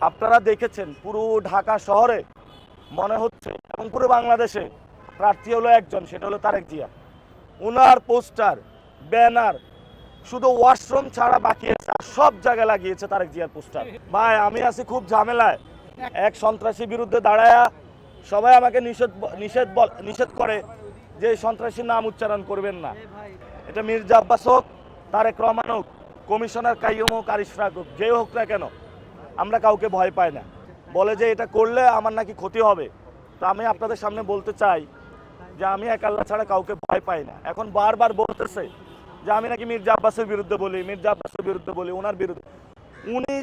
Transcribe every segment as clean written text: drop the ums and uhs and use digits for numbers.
আপনারা দেখেছেন পুরো ঢাকা শহরে মনে হচ্ছে এবং পুরো বাংলাদেশে প্রার্থী হলো একজন, সেটা হলো তারেক জিয়া। উনার পোস্টার, ব্যানার শুধু ওয়াশরুম ছাড়া বাকি আছে, আর সব জায়গায় লাগিয়েছে তারেক জিয়ার পোস্টার। ভাই আমি আছি খুব ঝামেলায়। এক সন্ত্রাসীর বিরুদ্ধে দাঁড়ায়া সবাই আমাকে নিষেধ করে যে সন্ত্রাসীর নাম উচ্চারণ করবেন না। এটা মির্জা আব্বাস হোক, তারেক রহমান হোক, কমিশনার কাইয়ুম হোক আর ইশরাক হোক, যে হোক না কেন, আমরা কাউকে ভয় পাই না। বলে যে এটা করলে আমার নাকি ক্ষতি হবে। তো আমি আপনাদের সামনে বলতে চাই যে আমি এক আল্লাহ ছাড়া কাউকে ভয় পাই না। এখন বারবার বলতেছে যে আমি নাকি মির্জা আব্বাসের বিরুদ্ধে বলি, ওনার বিরুদ্ধে। উনি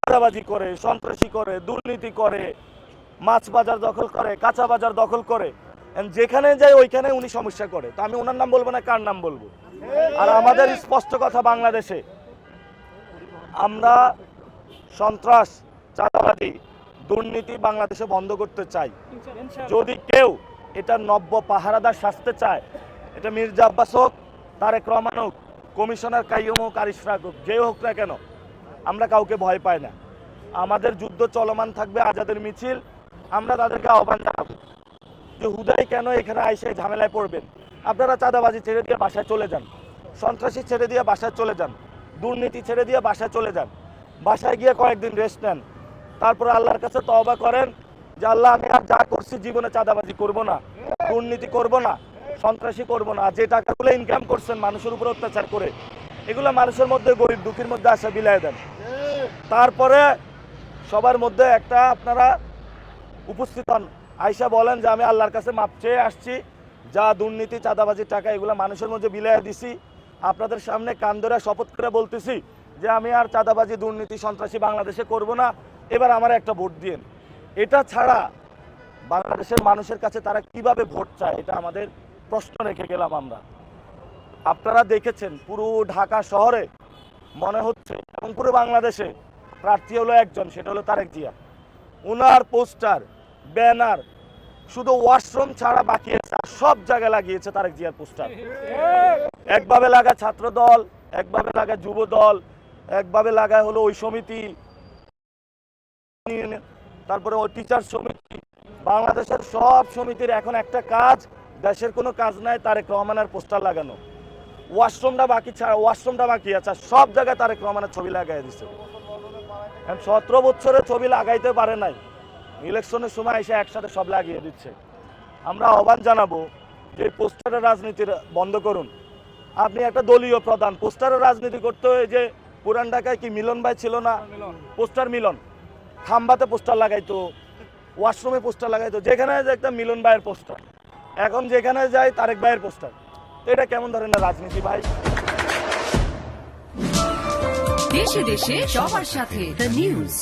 চাঁদাবাজি করে, সন্ত্রাসী করে, দুর্নীতি করে, মাছ বাজার দখল করে, কাঁচা বাজার দখল করে, যেখানে যায় ওইখানে উনি সমস্যা করে। তো আমি ওনার নাম বলবো না, কার নাম বলবো? আর আমাদের স্পষ্ট কথা, বাংলাদেশে আমরা সন্ত্রাস, চাঁদাবাজি, দুর্নীতি বাংলাদেশে বন্ধ করতে চাই। যদি কেউ এটা নব্য পাহারাদার সাজতে চায়, এটা মির্জা আব্বাস হোক, তারেক রহমান হোক, কমিশনার কাইয়ুম হোক আর ইশরাক হোক, যে হোক না কেন, আমরা কাউকে ভয় পাই না। আমাদের যুদ্ধ চলমান থাকবে, আজাদের মিছিল। আমরা তাদেরকে আহ্বান জানাবো যে হুদাই কেন এখানে আইসে ঝামেলায় পড়বেন। আপনারা চাঁদাবাজি ছেড়ে দিয়ে বাসায় চলে যান, সন্ত্রাসী ছেড়ে দিয়ে বাসায় চলে যান, দুর্নীতি ছেড়ে দিয়ে বাসায় চলে যান। বাসায় গিয়ে কয়েকদিন রেস্ট নেন, তারপরে আল্লাহর কাছে তওবা করেন যে আল্লাহ আমি আর যা করছি জীবনে চাঁদাবাজি করব না, দুর্নীতি করব না, সন্ত্রাসী করব না। আর যে টাকাগুলো ইনকাম করছেন মানুষের উপর অত্যাচার করে, এগুলো মানুষের মধ্যে, গরিব দুঃখীর মধ্যে আসা বিলাই দেন। তারপরে সবার মধ্যে একটা আপনারা উপস্থিত হন, আয়সা বলেন যে আমি আল্লাহর কাছে মাপ চেয়ে আসছি, যা দুর্নীতি চাঁদাবাজির টাকা এগুলো মানুষের মধ্যে বিলাই দিছি। আপনাদের সামনে কান ধরে শপথ করে বলতেছি যে আমি আর চাঁদাবাজি, দুর্নীতি, সন্ত্রাসী বাংলাদেশে করব না, এবার আমার একটা ভোট দিন। এটা ছাড়া বাংলাদেশের মানুষের কাছে তারা কিভাবে ভোট চায়, এটা আমাদের প্রশ্ন রেখে গেলাম আমরা। আপনারা দেখেছেন পুরো ঢাকা শহরে মনে হচ্ছে এবং পুরো বাংলাদেশে প্রার্থী হলো একজন, সেটা হলো তারেক জিয়া। উনার পোস্টার, ব্যানার শুধু ওয়াশরুম ছাড়া বাকি আছে, আর সব জায়গায় লাগিয়েছে তারেক জিয়ার পোস্টার। একভাবে লাগায় ছাত্র দল, একভাবে লাগায় যুব দল, একভাবে লাগায় হলো ওই সমিতি, তারপরে ওই টিচার সমিতি। বাংলাদেশের সব সমিতির এখন একটা কাজ, দেশের কোনো কাজ নাই, তারেক রহমানের পোস্টার লাগানো। ওয়াশরুমটা বাকি আছে, সব জায়গায় তারেক রহমানের ছবি লাগাই দিছে। 17 বছরের ছবি লাগাইতে পারে নাই, ইলেকশনের সময় এসে একসাথে সব লাগিয়ে দিচ্ছে। আমরা আহ্বান জানাবো যে পোস্টারের রাজনীতি বন্ধ করুন। আপনি একটা দলীয় প্রধান, পোস্টারের রাজনীতি করতে হয়। যে পুরান ঢাকায় কি মিলন ভাই ছিল না, পোস্টার মিলন, খাম্বাতে পোস্টার লাগাইতো, ওয়াশরুমে পোস্টার লাগাইতো, যেখানে দেখতাম মিলন ভাইয়ের পোস্টার। এখন যেখানে যায় তারেক ভাইয়ের পোস্টার। তো এটা কেমন ধরনের রাজনীতি ভাই? দেশে দেশে সবার সাথে দ্য নিউজ।